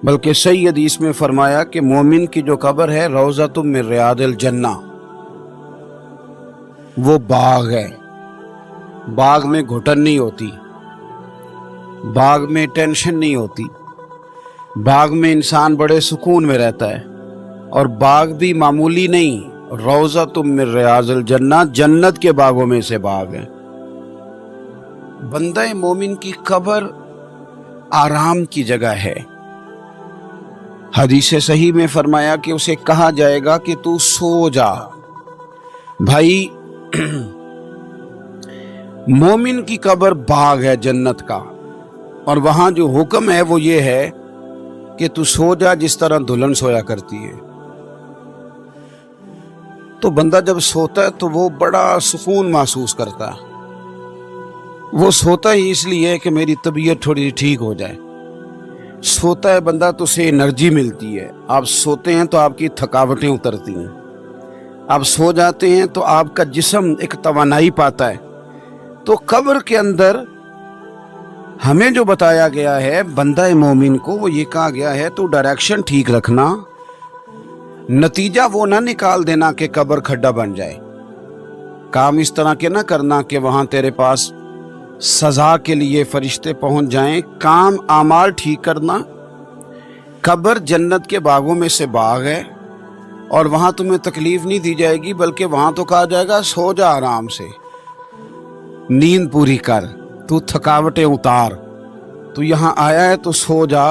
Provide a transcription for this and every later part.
بلکہ صحیح حدیث میں فرمایا کہ مومن کی جو قبر ہے روضۃ من ریاض الجنہ، وہ باغ ہے۔ باغ میں گھٹن نہیں ہوتی، باغ میں ٹینشن نہیں ہوتی، باغ میں انسان بڑے سکون میں رہتا ہے، اور باغ بھی معمولی نہیں، روضۃ من ریاض الجنہ، جنت کے باغوں میں سے باغ ہے۔ بندہ مومن کی قبر آرام کی جگہ ہے۔ حدیث صحیح میں فرمایا کہ اسے کہا جائے گا کہ تو سو جا۔ بھائی مومن کی قبر باغ ہے جنت کا، اور وہاں جو حکم ہے وہ یہ ہے کہ تو سو جا جس طرح دلہن سویا کرتی ہے۔ تو بندہ جب سوتا ہے تو وہ بڑا سکون محسوس کرتا ہے۔ وہ سوتا ہی اس لیے کہ میری طبیعت تھوڑی ٹھیک ہو جائے۔ سوتا ہے بندہ تو اسے انرجی ملتی ہے۔ آپ سوتے ہیں تو آپ کی تھکاوٹیں اترتی ہیں، آپ سو جاتے ہیں تو آپ کا جسم ایک توانائی پاتا ہے۔ تو قبر کے اندر ہمیں جو بتایا گیا ہے بندہ مومن کو، وہ یہ کہا گیا ہے تو ڈائریکشن ٹھیک رکھنا، نتیجہ وہ نہ نکال دینا کہ قبر کھڈا بن جائے۔ کام اس طرح کے نہ کرنا کہ وہاں تیرے پاس سزا کے لیے فرشتے پہنچ جائیں۔ کام اعمال ٹھیک کرنا۔ قبر جنت کے باغوں میں سے باغ ہے، اور وہاں تمہیں تکلیف نہیں دی جائے گی، بلکہ وہاں تو کہا جائے گا سو جا آرام سے، نیند پوری کر، تو تھکاوٹیں اتار، تو یہاں آیا ہے تو سو جا۔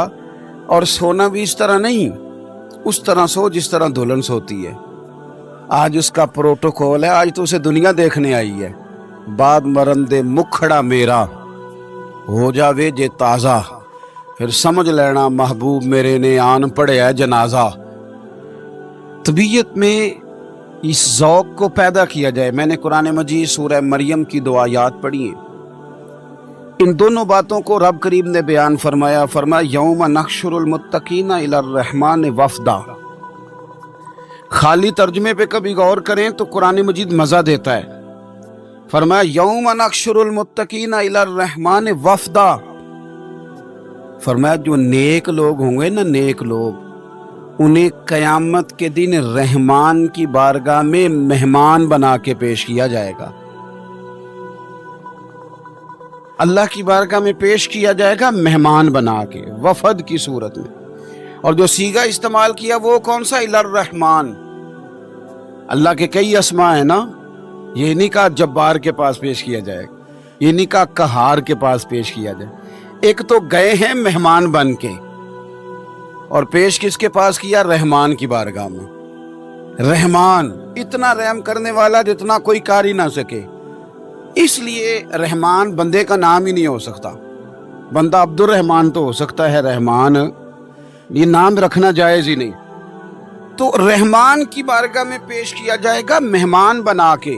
اور سونا بھی اس طرح نہیں، اس طرح سو جس طرح دلہن سوتی ہے۔ آج اس کا پروٹوکول ہے، آج تو اسے دنیا دیکھنے آئی ہے۔ بعد مرندے مکھڑا میرا ہو جاوے جے تازہ، پھر سمجھ لینا محبوب میرے نے آن پڑیا جنازہ۔ طبیعت میں اس ذوق کو پیدا کیا جائے۔ میں نے قرآن مجید سورہ مریم کی 2 آیات پڑھی ہیں، ان دونوں باتوں کو رب کریم نے بیان فرمایا یوم نحشر المتقین الی الرحمن وفدا۔ خالی ترجمے پہ کبھی غور کریں تو قرآن مجید مزہ دیتا ہے۔ فرمایا یوم نحشر المتقین الی الرحمن وفدا، فرمایا جو نیک لوگ ہوں گے نا، نیک لوگ، انہیں قیامت کے دن رحمان کی بارگاہ میں مہمان بنا کے پیش کیا جائے گا۔ اللہ کی بارگاہ میں پیش کیا جائے گا مہمان بنا کے، وفد کی صورت میں۔ اور جو صیغہ استعمال کیا وہ کون سا؟ الی الرحمن۔ اللہ کے کئی اسماء ہیں نا، یہ نہیں کہا جبار کے پاس پیش کیا جائے گا، یہ نہیں کہا قہار کے پاس پیش کیا جائے۔ ایک تو گئے ہیں مہمان بن کے، اور پیش کس کے پاس کیا؟ رحمان کی بارگاہ میں۔ رحمان اتنا رحم کرنے والا جتنا کوئی کر ہی نہ سکے، اس لیے رحمان بندے کا نام ہی نہیں ہو سکتا۔ بندہ عبد الرحمان تو ہو سکتا ہے، رحمان یہ نام رکھنا جائز ہی نہیں۔ تو رحمان کی بارگاہ میں پیش کیا جائے گا مہمان بنا کے۔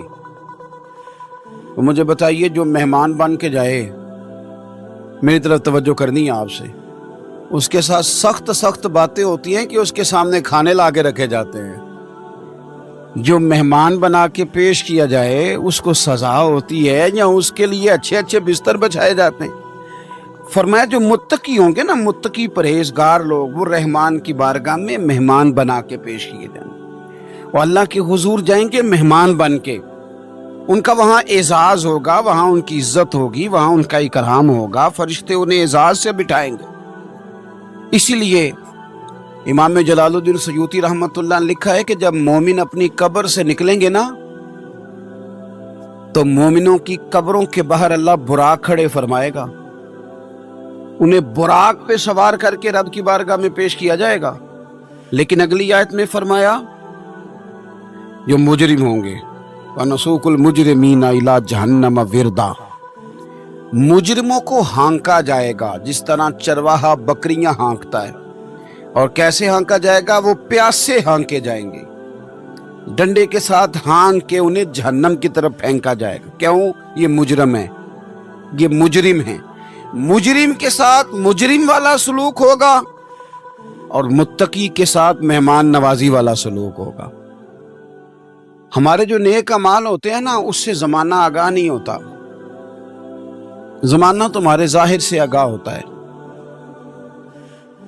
تو مجھے بتائیے جو مہمان بن کے جائے، میری طرف توجہ کرنی ہے آپ سے، اس کے ساتھ سخت سخت باتیں ہوتی ہیں کہ اس کے سامنے کھانے لا کے رکھے جاتے ہیں۔ جو مہمان بنا کے پیش کیا جائے اس کو سزا ہوتی ہے، یا اس کے لیے اچھے اچھے بستر بچھائے جاتے ہیں۔ فرمایا جو متقی ہوں گے نا، متقی پرہیزگار لوگ، وہ رحمان کی بارگاہ میں مہمان بنا کے پیش کیے جائیں گے، وہ اللہ کے حضور جائیں گے مہمان بن کے۔ ان کا وہاں اعزاز ہوگا، وہاں ان کی عزت ہوگی، وہاں ان کا اکرام ہوگا، فرشتے انہیں اعزاز سے بٹھائیں گے۔ اسی لیے امام جلال الدین سیوطی رحمۃ اللہ نے لکھا ہے کہ جب مومن اپنی قبر سے نکلیں گے نا، تو مومنوں کی قبروں کے باہر اللہ براق کھڑے فرمائے گا، انہیں براق پہ سوار کر کے رب کی بارگاہ میں پیش کیا جائے گا۔ لیکن اگلی آیت میں فرمایا جو مجرم ہوں گے وَنَسُوقُ الْمُجْرِمِينَ إِلَىٰ جَهَنَّمَ وِرْدًا، مجرموں کو ہانکا جائے گا جس طرح چرواہا بکریاں ہانکتا ہے۔ اور کیسے ہانکا جائے گا؟ وہ پیاسے ہانکے جائیں گے، ڈنڈے کے ساتھ ہانک کے انہیں جہنم کی طرف پھینکا جائے گا۔ کیوں؟ یہ مجرم ہے، یہ مجرم ہیں۔ مجرم کے ساتھ مجرم والا سلوک ہوگا، اور متقی کے ساتھ مہمان نوازی والا سلوک ہوگا۔ ہمارے جو نیک اعمال ہوتے ہیں نا، اس سے زمانہ آگاہ نہیں ہوتا، زمانہ تمہارے ظاہر سے آگاہ ہوتا ہے۔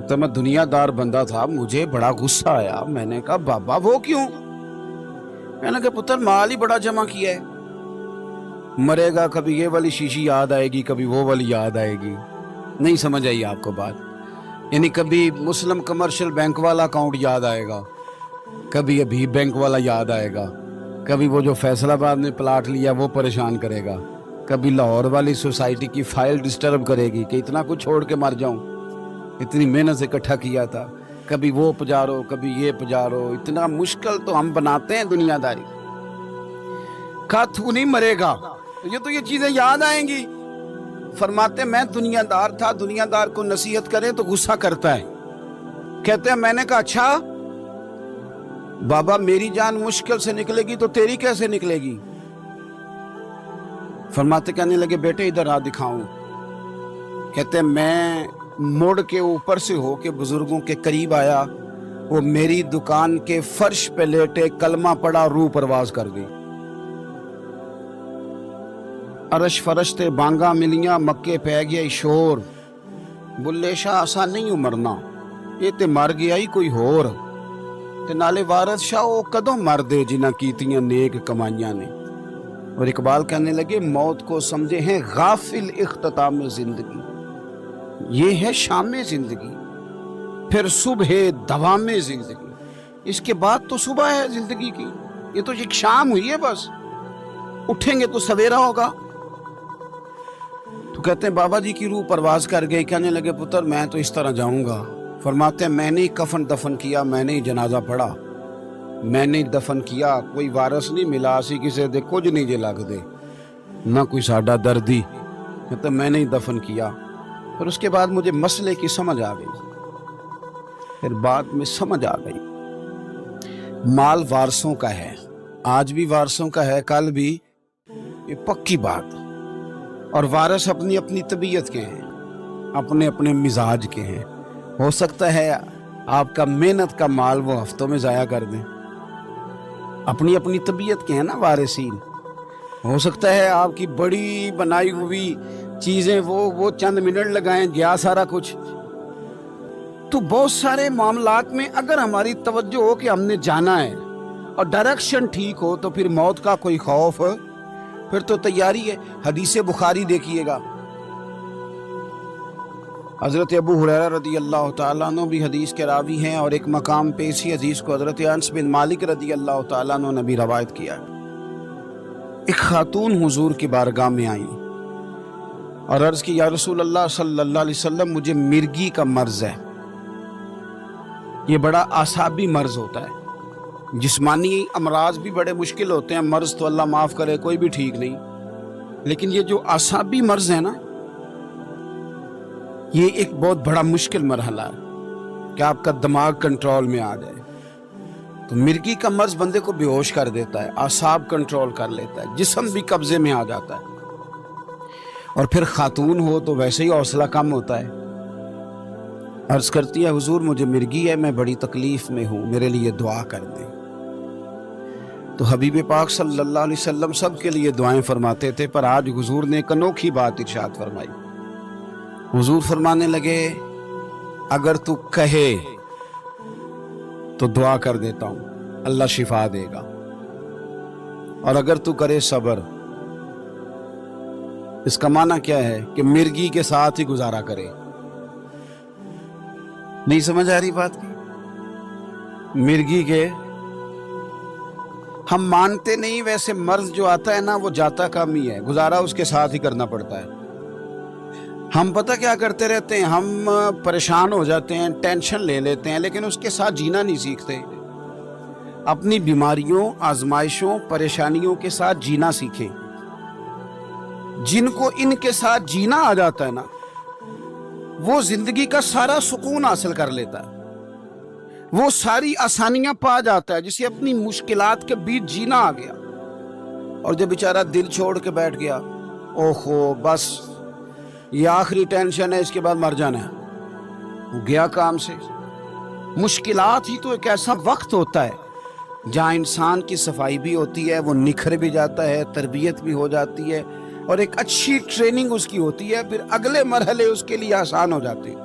تو میں دنیا دار بندہ تھا, مجھے بڑا غصہ آیا. میں نے کہا بابا وہ کیوں؟ میں نے کہا پتر مال ہی بڑا جمع کیا ہے, مرے گا کبھی یہ والی شیشی یاد آئے گی, کبھی وہ والی یاد آئے گی. نہیں سمجھ آئی آپ کو بات؟ یعنی کبھی مسلم کمرشل بینک والا اکاؤنٹ یاد آئے گا, کبھی ابھی بینک والا یاد آئے گا, کبھی وہ جو فیصل آباد میں پلاٹ لیا وہ پریشان کرے گا, کبھی لاہور والی سوسائٹی کی فائل ڈسٹرب کرے گی کہ اتنا کچھ چھوڑ کے مر جاؤں, اتنی محنت سے اکٹھا کیا تھا, کبھی وہ پجارو کبھی یہ پجارو. اتنا مشکل تو ہم بناتے ہیں دنیا داری. کہا تو نہیں مرے گا تو یہ چیزیں یاد آئیں گی. فرماتے میں دنیا دار تھا, دنیا دار کو نصیحت کرے تو غصہ کرتا ہے. کہتے ہیں میں نے کہا اچھا بابا میری جان مشکل سے نکلے گی تو تیری کیسے نکلے گی؟ فرماتے کہنے لگے بیٹے ادھر آ دکھاؤں. کہتے ہیں میں مڑ کے اوپر سے ہو کے بزرگوں کے قریب آیا, وہ میری دکان کے فرش پہ لیٹے کلمہ پڑا, روح پرواز کر گئی. عرش فرشتے بانگا ملیاں, مکے پہ گیا شور. بلے شاہ آسان نہیں ہو مرنا, یہ تے مر گیا ہی کوئی ہور. تے نالے وارث شاہ وہ کدوں مر دے جنہ کیتیاں نیک کمائیاں نے. اور اقبال کہنے لگے موت کو سمجھے ہیں غافل اختتام زندگی, یہ ہے شام زندگی پھر صبح دوام زندگی. اس کے بعد تو صبح ہے زندگی کی, یہ تو ایک شام ہوئی ہے بس, اٹھیں گے تو سویرا ہوگا. تو کہتے ہیں بابا جی کی روح پرواز کر گئی. کہنے لگے پتر میں تو اس طرح جاؤں گا. فرماتے ہیں میں نے کفن دفن کیا, میں نے جنازہ پڑھا, میں نے دفن کیا, کوئی وارث نہیں ملا, اسی کسے دے کچھ نہیں جے لگ دے, نہ کوئی ساڈا دردی. کہتے میں نے دفن کیا. پھر اس کے بعد مجھے مسئلے کی سمجھ آ گئی, پھر بعد میں سمجھ آ گئی مال وارثوں کا ہے, آج بھی وارثوں کا ہے, کل بھی, یہ پکی بات. اور وارث اپنی اپنی طبیعت کے ہیں, اپنے اپنے مزاج کے ہیں. ہو سکتا ہے آپ کا محنت کا مال وہ ہفتوں میں ضائع کر دیں, اپنی اپنی طبیعت کے ہیں نا وارثین. ہو سکتا ہے آپ کی بڑی بنائی ہوئی چیزیں وہ چند منٹ لگائیں, گیا سارا کچھ. تو بہت سارے معاملات میں اگر ہماری توجہ ہو کہ ہم نے جانا ہے اور ڈائریکشن ٹھیک ہو تو پھر موت کا کوئی خوف, پھر تو تیاری ہے. حدیث بخاری دیکھیے گا, حضرت ابو ہریرہ رضی اللہ تعالیٰ عنہ بھی حدیث کے راوی ہیں, اور ایک مقام پہ اسی حدیث کو حضرت انس بن مالک رضی اللہ تعالیٰ عنہ نے بھی روایت کیا. ایک خاتون حضور کی بارگاہ میں آئی اور عرض کی یا رسول اللہ صلی اللہ علیہ وسلم مجھے مرگی کا مرض ہے. یہ بڑا اعصابی مرض ہوتا ہے, جسمانی امراض بھی بڑے مشکل ہوتے ہیں, مرض تو اللہ معاف کرے کوئی بھی ٹھیک نہیں, لیکن یہ جو اعصابی مرض ہے نا, یہ ایک بہت بڑا مشکل مرحلہ ہے کہ آپ کا دماغ کنٹرول میں آ جائے. تو مرگی کا مرض بندے کو بے ہوش کر دیتا ہے, اعصاب کنٹرول کر لیتا ہے, جسم بھی قبضے میں آ جاتا ہے. اور پھر خاتون ہو تو ویسے ہی حوصلہ کم ہوتا ہے. عرض کرتی ہے حضور مجھے مرگی ہے, میں بڑی تکلیف میں ہوں, میرے لیے دعا کر دیں. تو حبیب پاک صلی اللہ علیہ وسلم سب کے لیے دعائیں فرماتے تھے, پر آج حضور نے ایک انوکھی بات ارشاد فرمائی. حضور فرمانے لگے اگر تو کہے تو دعا کر دیتا ہوں, اللہ شفا دے گا, اور اگر تو کرے صبر. اس کا معنی کیا ہے کہ مرگی کے ساتھ ہی گزارا کرے. نہیں سمجھ آ رہی بات کی؟ مرگی کے ہم مانتے نہیں, ویسے مرض جو آتا ہے نا وہ جاتا کم ہی ہے, گزارا اس کے ساتھ ہی کرنا پڑتا ہے. ہم پتہ کیا کرتے رہتے ہیں, ہم پریشان ہو جاتے ہیں, ٹینشن لے لیتے ہیں, لیکن اس کے ساتھ جینا نہیں سیکھتے. اپنی بیماریوں, آزمائشوں, پریشانیوں کے ساتھ جینا سیکھیں. جن کو ان کے ساتھ جینا آ جاتا ہے نا, وہ زندگی کا سارا سکون حاصل کر لیتا ہے, وہ ساری آسانیاں پا جاتا ہے. جسے اپنی مشکلات کے بیچ جینا آ گیا, اور جب بیچارہ دل چھوڑ کے بیٹھ گیا, اوہو بس یہ آخری ٹینشن ہے, اس کے بعد مر جانا ہے, وہ گیا کام سے. مشکلات ہی تو ایک ایسا وقت ہوتا ہے جہاں انسان کی صفائی بھی ہوتی ہے, وہ نکھر بھی جاتا ہے, تربیت بھی ہو جاتی ہے, اور ایک اچھی ٹریننگ اس کی ہوتی ہے, پھر اگلے مرحلے اس کے لیے آسان ہو جاتے ہیں.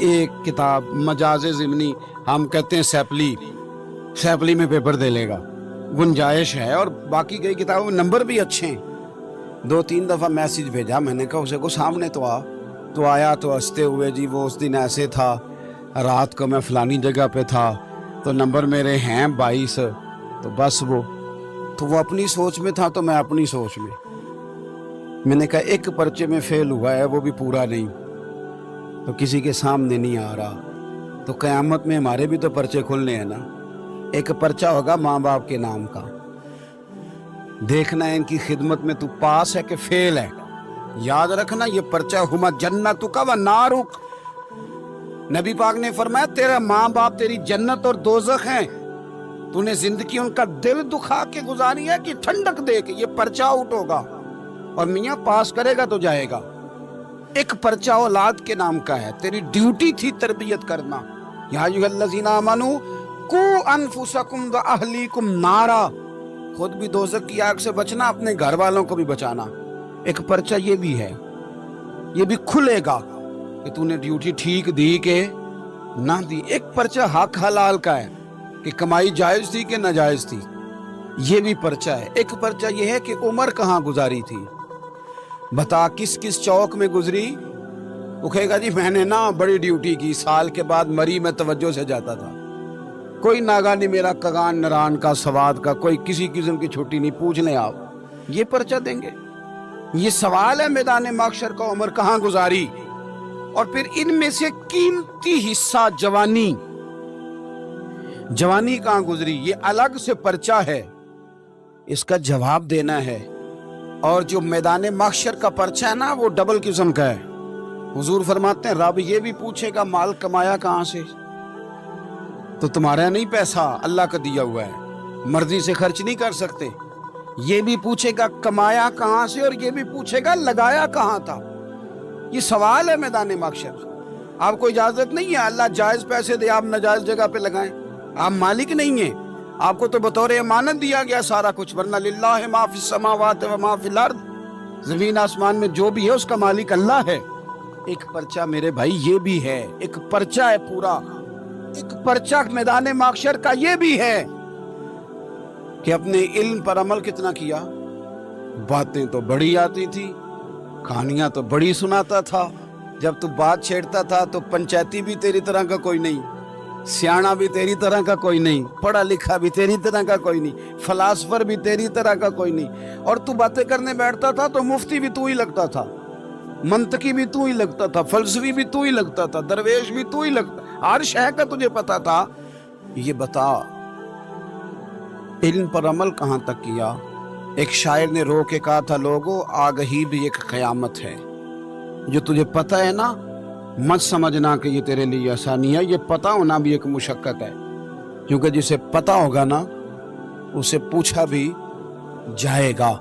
ایک کتاب مجاز ضمنی، ہم کہتے ہیں سیپلی میں پیپر دے لے گا، گنجائش ہے، اور باقی کئی کتابوں میں نمبر بھی اچھے ہیں۔ 2-3 دفعہ میسج بھیجا میں نے کہا اسے کو سامنے تو آیا تو ہنستے ہوئے، جی وہ اس دن ایسے تھا، رات کو میں فلانی جگہ پہ تھا، تو نمبر میرے ہیں 22، تو بس وہ اپنی سوچ میں تھا تو میں اپنی سوچ میں نے کہا ایک پرچے میں فیل ہوا ہے، وہ بھی پورا نہیں، تو کسی کے سامنے نہیں آ رہا، تو قیامت میں ہمارے بھی تو پرچے کھلنے ہیں نا۔ ایک پرچہ ہوگا ماں باپ کے نام کا، دیکھنا ہے ان کی خدمت میں تو پاس ہے کہ فیل ہے۔ یاد رکھنا یہ پرچہ ہما جنتک و نارک، نبی پاک نے فرمایا تیرا ماں باپ تیری جنت اور دوزخ ہیں، تو نے زندگی ان کا دل دکھا کے گزاری ہے کہ ٹھنڈک دے کے، یہ پرچہ آؤٹ ہوگا، اور میاں پاس کرے گا تو جائے گا۔ ایک پرچہ اولاد کے نام کا ہے، تیری ڈیوٹی تھی تربیت کرنا۔ یا ایھا الذین آمنوا قوا انفسکم واہلیکم نارا، خود بھی دوزخ کی آگ سے بچنا، اپنے گھر والوں کو بھی بچانا۔ ایک پرچہ یہ بھی ہے، یہ بھی کھلے گا کہ تو نے ڈیوٹی ٹھیک دی کہ نہ دی۔ ایک پرچہ حق حلال کا ہے کہ کمائی جائز تھی کہ ناجائز تھی، یہ بھی پرچہ ہے۔ ایک پرچہ یہ ہے کہ عمر کہاں گزاری تھی، بتا کس کس چوک میں گزری۔ وہ کہے گا جی میں نے نا بڑی ڈیوٹی کی، سال کے بعد مری میں توجہ سے جاتا تھا، کوئی ناگا نہیں میرا کگان نران کا سواد کا، کوئی کسی قسم کی چھٹی نہیں، پوچھ لیں آپ، یہ پرچہ دیں گے۔ یہ سوال ہے میدان محشر کا، عمر کہاں گزاری، اور پھر ان میں سے قیمتی حصہ جوانی کہاں گزری، یہ الگ سے پرچہ ہے، اس کا جواب دینا ہے۔ اور جو میدان محشر کا پرچہ ہے نا وہ ڈبل قسم کا ہے۔ حضور فرماتے ہیں رب یہ بھی پوچھے گا مال کمایا کہاں سے، تو تمہارا نہیں پیسہ اللہ کا دیا ہوا ہے، مرضی سے خرچ نہیں کر سکتے۔ یہ بھی پوچھے گا کمایا کہاں سے، اور یہ بھی پوچھے گا لگایا کہاں تھا۔ یہ سوال ہے میدان محشر۔ آپ کو اجازت نہیں ہے اللہ جائز پیسے دے آپ ناجائز جگہ پہ لگائیں، آپ مالک نہیں ہیں، آپ کو تو بطور امانت دیا گیا سارا کچھ، ورنہ للہ ما فی السماوات و ما فی الارض، زمین آسمان میں جو بھی ہے اس کا مالک اللہ ہے۔ ایک پرچہ میرے بھائی یہ بھی ہے، ایک پرچہ ہے پورا، ایک پرچہ میدان محشر کا یہ بھی ہے کہ اپنے علم پر عمل کتنا کیا۔ باتیں تو بڑی آتی تھی، کہانیاں تو بڑی سناتا تھا، جب تو بات چھیڑتا تھا تو پنچایتی بھی تیری طرح کا کوئی نہیں، سیاںا بھی تیری طرح کا کوئی نہیں، پڑھا لکھا بھی تیری طرح کا کوئی نہیں، فلاسفر بھی تیری طرح کا کوئی نہیں، اور تو باتیں کرنے بیٹھتا تھا تو مفتی بھی تو ہی لگتا تھا، منطقی بھی تو ہی لگتا تھا، فلسفی بھی تو ہی لگتا تھا، درویش بھی تو ہی لگتا، ہر شے کا تجھے پتا تھا۔ یہ بتا علم پر عمل کہاں تک کیا۔ ایک شاعر نے رو کے کہا تھا لوگوں آگہی بھی ایک قیامت ہے، جو تجھے پتا ہے نا مت سمجھنا کہ یہ تیرے لیے آسانی ہے، یہ پتا ہونا بھی ایک مشقت ہے، کیونکہ جسے پتا ہوگا نا اسے پوچھا بھی جائے گا۔